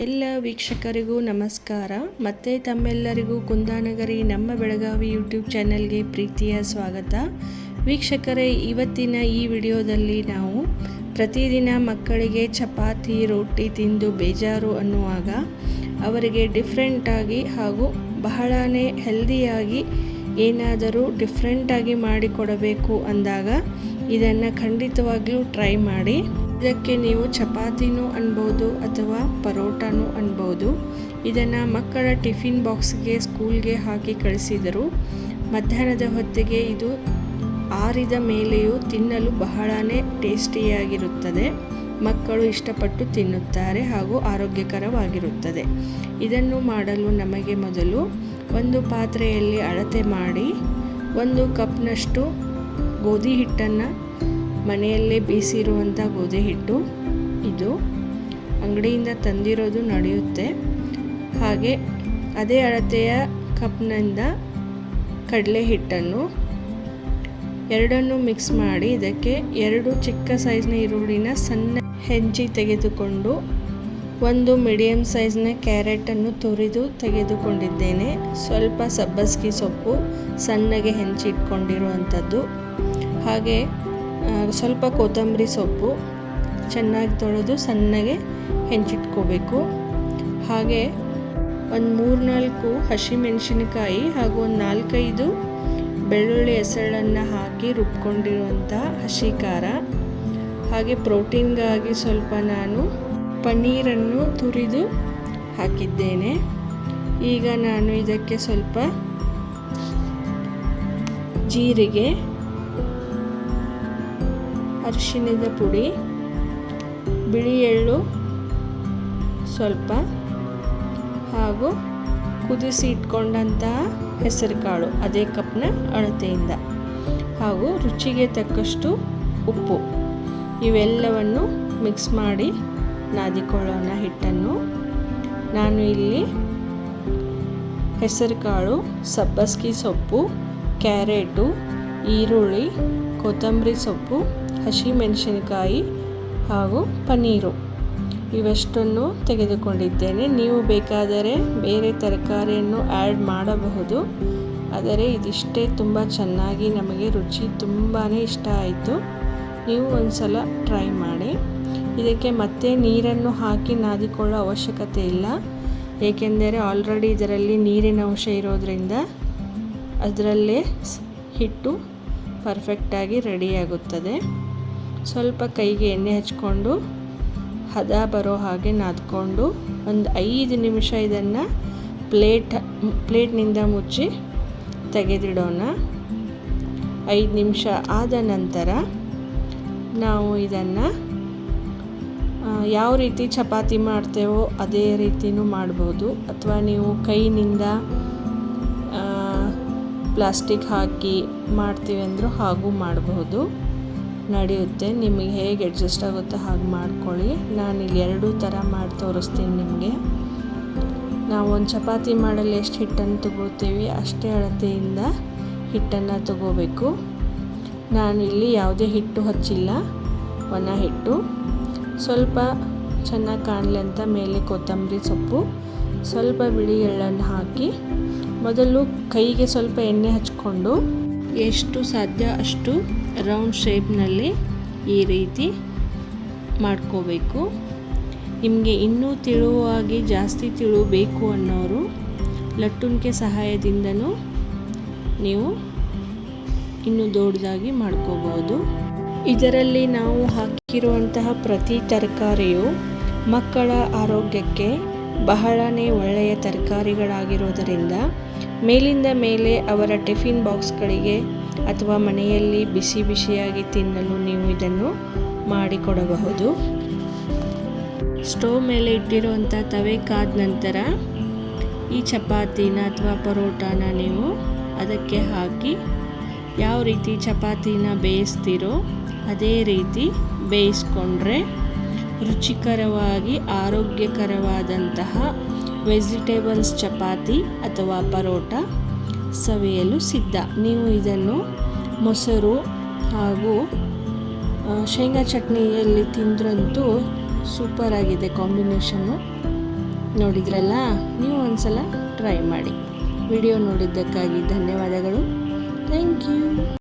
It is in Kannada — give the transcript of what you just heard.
ಎಲ್ಲ ವೀಕ್ಷಕರಿಗೂ ನಮಸ್ಕಾರ. ಮತ್ತೆ ತಮ್ಮೆಲ್ಲರಿಗೂ ಕುಂದಾನಗರಿ ನಮ್ಮ ಬೆಳಗಾವಿ ಯೂಟ್ಯೂಬ್ ಚಾನೆಲ್ಗೆ ಪ್ರೀತಿಯ ಸ್ವಾಗತ. ವೀಕ್ಷಕರೇ, ಇವತ್ತಿನ ಈ ವಿಡಿಯೋದಲ್ಲಿ ನಾವು ಪ್ರತಿದಿನ ಮಕ್ಕಳಿಗೆ ಚಪಾತಿ ರೋಟಿ ತಿಂದು ಬೇಜಾರು ಅನ್ನುವಾಗ ಅವರಿಗೆ ಡಿಫ್ರೆಂಟಾಗಿ ಹಾಗೂ ಬಹಳನೇ ಹೆಲ್ದಿಯಾಗಿ ಏನಾದರೂ ಡಿಫ್ರೆಂಟಾಗಿ ಮಾಡಿಕೊಡಬೇಕು ಅಂದಾಗ ಇದನ್ನು ಖಂಡಿತವಾಗ್ಲೂ ಟ್ರೈ ಮಾಡಿ. ಇದಕ್ಕೆ ನೀವು ಚಪಾತಿನೂ ಅನ್ಬೋದು ಅಥವಾ ಪರೋಟಾನೂ ಅನ್ಬೋದು. ಇದನ್ನು ಮಕ್ಕಳ ಟಿಫಿನ್ ಬಾಕ್ಸ್ಗೆ ಸ್ಕೂಲ್ಗೆ ಹಾಕಿ ಕಳಿಸಿದರು. ಮಧ್ಯಾಹ್ನದ ಹೊತ್ತಿಗೆ ಇದು ಆರಿದ ಮೇಲೆಯೂ ತಿನ್ನಲು ಬಹಳನೇ ಟೇಸ್ಟಿಯಾಗಿರುತ್ತದೆ. ಮಕ್ಕಳು ಇಷ್ಟಪಟ್ಟು ತಿನ್ನುತ್ತಾರೆ ಹಾಗೂ ಆರೋಗ್ಯಕರವಾಗಿರುತ್ತದೆ. ಇದನ್ನು ಮಾಡಲು ನಮಗೆ ಮೊದಲು ಒಂದು ಪಾತ್ರೆಯಲ್ಲಿ ಅಳತೆ ಮಾಡಿ 1 ಕಪ್ನಷ್ಟು ಗೋಧಿ ಹಿಟ್ಟನ್ನು, ಮನೆಯಲ್ಲೇ ಬೀಸಿರುವಂಥ ಗೋಧಿ ಹಿಟ್ಟು, ಇದು ಅಂಗಡಿಯಿಂದ ತಂದಿರೋದು ನಡೆಯುತ್ತೆ. ಹಾಗೆ ಅದೇ ಅಳತೆಯ ಕಪ್ನಿಂದ ಕಡಲೆ ಹಿಟ್ಟನ್ನು ಎರಡನ್ನೂ ಮಿಕ್ಸ್ ಮಾಡಿ ಇದಕ್ಕೆ 2 ಚಿಕ್ಕ ಸೈಜ್ನ ಈರುಳ್ಳಿನ ಸಣ್ಣ ಹೆಂಚಿ ತೆಗೆದುಕೊಂಡು 1 ಮೀಡಿಯಂ ಸೈಜ್ನ ಕ್ಯಾರೆಟನ್ನು ತುರಿದು ತೆಗೆದುಕೊಂಡಿದ್ದೇನೆ. ಸ್ವಲ್ಪ ಸಬ್ಬಸಿಗೆ ಸೊಪ್ಪು ಸಣ್ಣಗೆ ಹೆಂಚಿಟ್ಕೊಂಡಿರುವಂಥದ್ದು, ಹಾಗೆ ಸ್ವಲ್ಪ ಕೊತ್ತಂಬರಿ ಸೊಪ್ಪು ಚೆನ್ನಾಗಿ ತೊಳೆದು ಸಣ್ಣಗೆ ಹೆಂಚಿಟ್ಕೋಬೇಕು. ಹಾಗೆ ಒಂದು 3-4 ಹಸಿಮೆಣಸಿನಕಾಯಿ ಹಾಗೂ ಒಂದು 4-5 ಬೆಳ್ಳುಳ್ಳಿ ಹೆಸಳನ್ನು ಹಾಕಿ ರುಬ್ಕೊಂಡಿರುವಂಥ ಹಸಿ ಖಾರ, ಹಾಗೆ ಪ್ರೋಟೀನ್ಗಾಗಿ ಸ್ವಲ್ಪ ನಾನು ಪನ್ನೀರನ್ನು ತುರಿದು ಹಾಕಿದ್ದೇನೆ. ಈಗ ನಾನು ಇದಕ್ಕೆ ಸ್ವಲ್ಪ ಜೀರಿಗೆ, ಅರಿಶಿಣದ ಪುಡಿ, ಬಿಳಿ ಎಳ್ಳು ಸ್ವಲ್ಪ, ಹಾಗೂ ಕುದಿಸಿ ಇಟ್ಕೊಂಡಂತಹ ಹೆಸರು ಕಾಳು ಅದೇ ಕಪ್ನ ಅಳತೆಯಿಂದ, ಹಾಗೂ ರುಚಿಗೆ ತಕ್ಕಷ್ಟು ಉಪ್ಪು, ಇವೆಲ್ಲವನ್ನು ಮಿಕ್ಸ್ ಮಾಡಿ ನಾದಿಕೊಳ್ಳೋಣ ಹಿಟ್ಟನ್ನು. ನಾನು ಇಲ್ಲಿ ಹೆಸರು ಕಾಳು, ಸಬ್ಬಸಿಗೆ ಸೊಪ್ಪು, ಕ್ಯಾರೆಟು, ಈರುಳ್ಳಿ, ಕೊತ್ತಂಬರಿ ಸೊಪ್ಪು, ಹಸಿಮೆಣಸಿನಕಾಯಿ ಹಾಗೂ ಪನ್ನೀರು ಇವಷ್ಟನ್ನು ತೆಗೆದುಕೊಂಡಿದ್ದೇನೆ. ನೀವು ಬೇಕಾದರೆ ಬೇರೆ ತರಕಾರಿಯನ್ನು ಆ್ಯಡ್ ಮಾಡಬಹುದು, ಆದರೆ ಇದಿಷ್ಟೇ ತುಂಬ ಚೆನ್ನಾಗಿ ನಮಗೆ ರುಚಿ ತುಂಬಾ ಇಷ್ಟ ಆಯಿತು. ನೀವು ಒಂದು ಸಲ ಟ್ರೈ ಮಾಡಿ. ಇದಕ್ಕೆ ಮತ್ತೆ ನೀರನ್ನು ಹಾಕಿ ನಾದಿಕೊಳ್ಳೋ ಅವಶ್ಯಕತೆ ಇಲ್ಲ, ಏಕೆಂದರೆ ಆಲ್ರೆಡಿ ಇದರಲ್ಲಿ ನೀರಿನ ಅಂಶ ಇರೋದರಿಂದ ಅದರಲ್ಲೇ ಹಿಟ್ಟು ಪರ್ಫೆಕ್ಟಾಗಿ ರೆಡಿಯಾಗುತ್ತದೆ. ಸ್ವಲ್ಪ ಕೈಗೆ ಎಣ್ಣೆ ಹಚ್ಕೊಂಡು ಹದ ಬರೋ ಹಾಗೆ ನಾದ್ಕೊಂಡು ಒಂದು 5 ನಿಮಿಷ ಇದನ್ನು ಪ್ಲೇಟ್ನಿಂದ ಮುಚ್ಚಿ ತೆಗೆದಿಡೋಣ. 5 ನಿಮಿಷ ಆದ ನಂತರ ನಾವು ಇದನ್ನು ಯಾವ ರೀತಿ ಚಪಾತಿ ಮಾಡ್ತೇವೋ ಅದೇ ರೀತಿಯೂ ಮಾಡ್ಬೋದು, ಅಥವಾ ನೀವು ಕೈನಿಂದ ಪ್ಲಾಸ್ಟಿಕ್ ಹಾಕಿ ಮಾಡ್ತೀವಿ ಅಂದರೂ ಹಾಗೂ ಮಾಡಬಹುದು, ನಡೆಯುತ್ತೆ. ನಿಮಗೆ ಹೇಗೆ ಅಡ್ಜಸ್ಟ್ ಆಗುತ್ತೋ ಹಾಗೆ ಮಾಡ್ಕೊಳ್ಳಿ. ನಾನಿಲ್ಲಿ 2 ಥರ ಮಾಡಿ ತೋರಿಸ್ತೀನಿ ನಿಮಗೆ. ನಾವು ಒಂದು ಚಪಾತಿ ಮಾಡಲು ಎಷ್ಟು ಹಿಟ್ಟನ್ನು ತಗೋತೀವಿ ಅಷ್ಟೇ ಅಳತೆಯಿಂದ ಹಿಟ್ಟನ್ನು ತಗೋಬೇಕು. ನಾನಿಲ್ಲಿ ಯಾವುದೇ ಹಿಟ್ಟು ಹಚ್ಚಿಲ್ಲ, ಒಣ ಹಿಟ್ಟು. ಸ್ವಲ್ಪ ಚೆನ್ನಾಗಿ ಕಾಣಲಿ ಅಂತ ಮೇಲೆ ಕೊತ್ತಂಬರಿ ಸೊಪ್ಪು, ಸ್ವಲ್ಪ ಬಿಳಿ ಎಳ್ಳನ್ನು ಹಾಕಿ ಮೊದಲು ಕೈಗೆ ಸ್ವಲ್ಪ ಎಣ್ಣೆ ಹಚ್ಕೊಂಡು ಎಷ್ಟು ಸಾಧ್ಯ ಅಷ್ಟು ರೌಂಡ್ ಶೇಪ್ನಲ್ಲಿ ಈ ರೀತಿ ಮಾಡ್ಕೋಬೇಕು. ನಿಮಗೆ ಇನ್ನೂ ತಿಳುವಾಗಿ ಜಾಸ್ತಿ ತಿಳುಬೇಕು ಅನ್ನೋರು ಲಟ್ಟುಣಿಕೆ ಸಹಾಯದಿಂದನೂ ನೀವು ಇನ್ನೂ ದೊಡ್ಡದಾಗಿ ಮಾಡ್ಕೋಬೋದು. ಇದರಲ್ಲಿ ನಾವು ಹಾಕಿರುವಂತಹ ಪ್ರತಿ ತರಕಾರಿಯು ಮಕ್ಕಳ ಆರೋಗ್ಯಕ್ಕೆ ಬಹಳನೇ ಒಳ್ಳೆಯ ತರಕಾರಿಗಳಾಗಿರೋದರಿಂದ ಮೇಲಿಂದ ಮೇಲೆ ಅವರ ಟಿಫಿನ್ ಬಾಕ್ಸ್ಗಳಿಗೆ ಅಥವಾ ಮನೆಯಲ್ಲಿ ಬಿಸಿ ಬಿಸಿಯಾಗಿ ತಿನ್ನಲು ನೀವು ಇದನ್ನು ಮಾಡಿಕೊಡಬಹುದು. ಸ್ಟೋವ್ ಮೇಲೆ ಇಟ್ಟಿರುವಂಥ ತವೆ ಕಾದ ನಂತರ ಈ ಚಪಾತಿನ ಅಥವಾ ಪರೋಟಾನ ನೀವು ಅದಕ್ಕೆ ಹಾಕಿ ಯಾವ ರೀತಿ ಚಪಾತಿನ ಬೇಯಿಸ್ತೀರೋ ಅದೇ ರೀತಿ ಬೇಯಿಸ್ಕೊಂಡ್ರೆ ರುಚಿಕರವಾಗಿ ಆರೋಗ್ಯಕರವಾದಂತಹ ವೆಜಿಟೇಬಲ್ಸ್ ಚಪಾತಿ ಅಥವಾ ಪರೋಟ ಸವಿಯಲು ಸಿದ್ಧ. ನೀವು ಇದನ್ನು ಮೊಸರು ಹಾಗೂ ಶೇಂಗಾ ಚಟ್ನಿಯಲ್ಲಿ ತಿಂದ್ರಂತೂ ಸೂಪರ್ ಆಗಿದೆ ಕಾಂಬಿನೇಷನ್ನು. ನೋಡಿದ್ರಲ್ಲ, ನೀವು ಒಂದ್ಸಲ ಟ್ರೈ ಮಾಡಿ. ವಿಡಿಯೋ ನೋಡಿದ್ದಕ್ಕಾಗಿ ಧನ್ಯವಾದಗಳು. Thank you.